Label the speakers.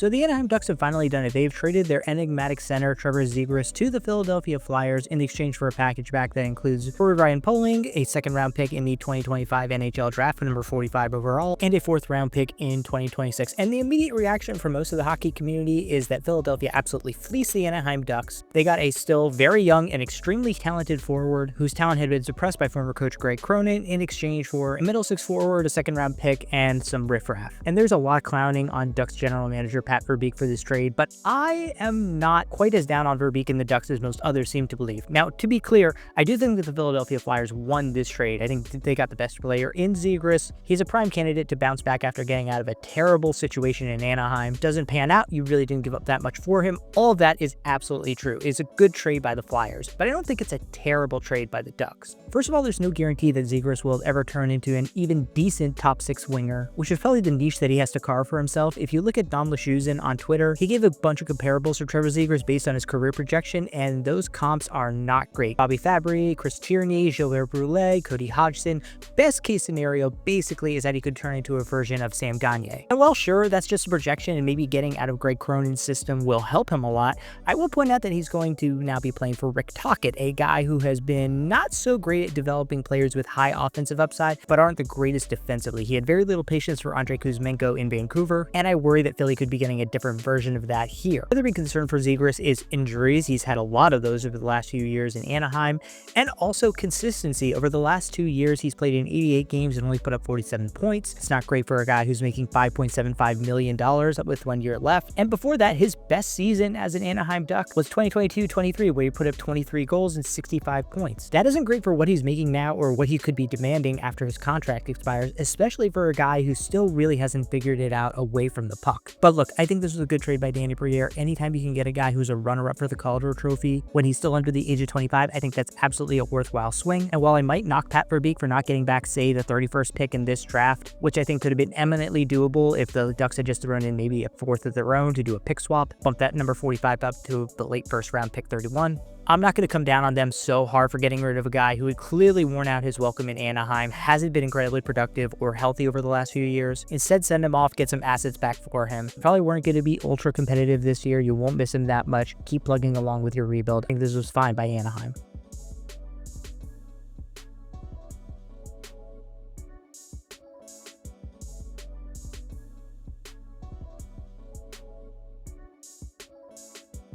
Speaker 1: So the Anaheim Ducks have finally done it. They've traded their enigmatic center, Trevor Zegras, to the Philadelphia Flyers in exchange for a package back that includes forward Ryan Poling, a second-round pick in the 2025 NHL Draft, number 45 overall, and a fourth-round pick in 2026. And the immediate reaction from most of the hockey community is that Philadelphia absolutely fleeced the Anaheim Ducks. They got a still very young and extremely talented forward whose talent had been suppressed by former coach Greg Cronin in exchange for a middle six forward, a second-round pick, and some riffraff. And there's a lot of clowning on Ducks general manager Pat Verbeek for this trade, but I am not quite as down on Verbeek and the Ducks as most others seem to believe. Now, to be clear, I do think that the Philadelphia Flyers won this trade. I think they got the best player in Zegras. He's a prime candidate to bounce back after getting out of a terrible situation in Anaheim. Doesn't pan out, you really didn't give up that much for him. All of that is absolutely true. It's a good trade by the Flyers, but I don't think it's a terrible trade by the Ducks. First of all, there's no guarantee that Zegras will ever turn into an even decent top six winger, which is probably the niche that he has to carve for himself. If you look at Dom Luszczyszyn on Twitter, he gave a bunch of comparables for Trevor Zegras based on his career projection, and those comps are not great. Bobby Fabry, Chris Tierney, Gilbert Brule, Cody Hodgson. Best case scenario basically is that he could turn into a version of Sam Gagner. And while sure, that's just a projection and maybe getting out of Greg Cronin's system will help him a lot, I will point out that he's going to now be playing for Rick Tocchet, a guy who has been not so great at developing players with high offensive upside, but aren't the greatest defensively. He had very little patience for Andrei Kuzmenko in Vancouver, and I worry that Philly could be getting a different version of that here. Another big concern for Zegras is injuries. He's had a lot of those over the last few years in Anaheim, and also consistency. Over the last 2 years, he's played in 88 games and only put up 47 points. It's not great for a guy who's making $5.75 million with 1 year left. And before that, his best season as an Anaheim Duck was 2022-23, where he put up 23 goals and 65 points. That isn't great for what he's making now or what he could be demanding after his contract expires, especially for a guy who still really hasn't figured it out away from the puck. But look, I think this was a good trade by Danny Briere. Anytime you can get a guy who's a runner-up for the Calder Trophy when he's still under the age of 25, I think that's absolutely a worthwhile swing. And while I might knock Pat Verbeek for not getting back, say, the 31st pick in this draft, which I think could have been eminently doable if the Ducks had just thrown in maybe a fourth of their own to do a pick swap, bump that number 45 up to the late first round pick 31. I'm not going to come down on them so hard for getting rid of a guy who had clearly worn out his welcome in Anaheim, hasn't been incredibly productive or healthy over the last few years. Instead, send him off, get some assets back for him. Probably weren't going to be ultra competitive this year. You won't miss him that much. Keep plugging along with your rebuild. I think this was fine by Anaheim.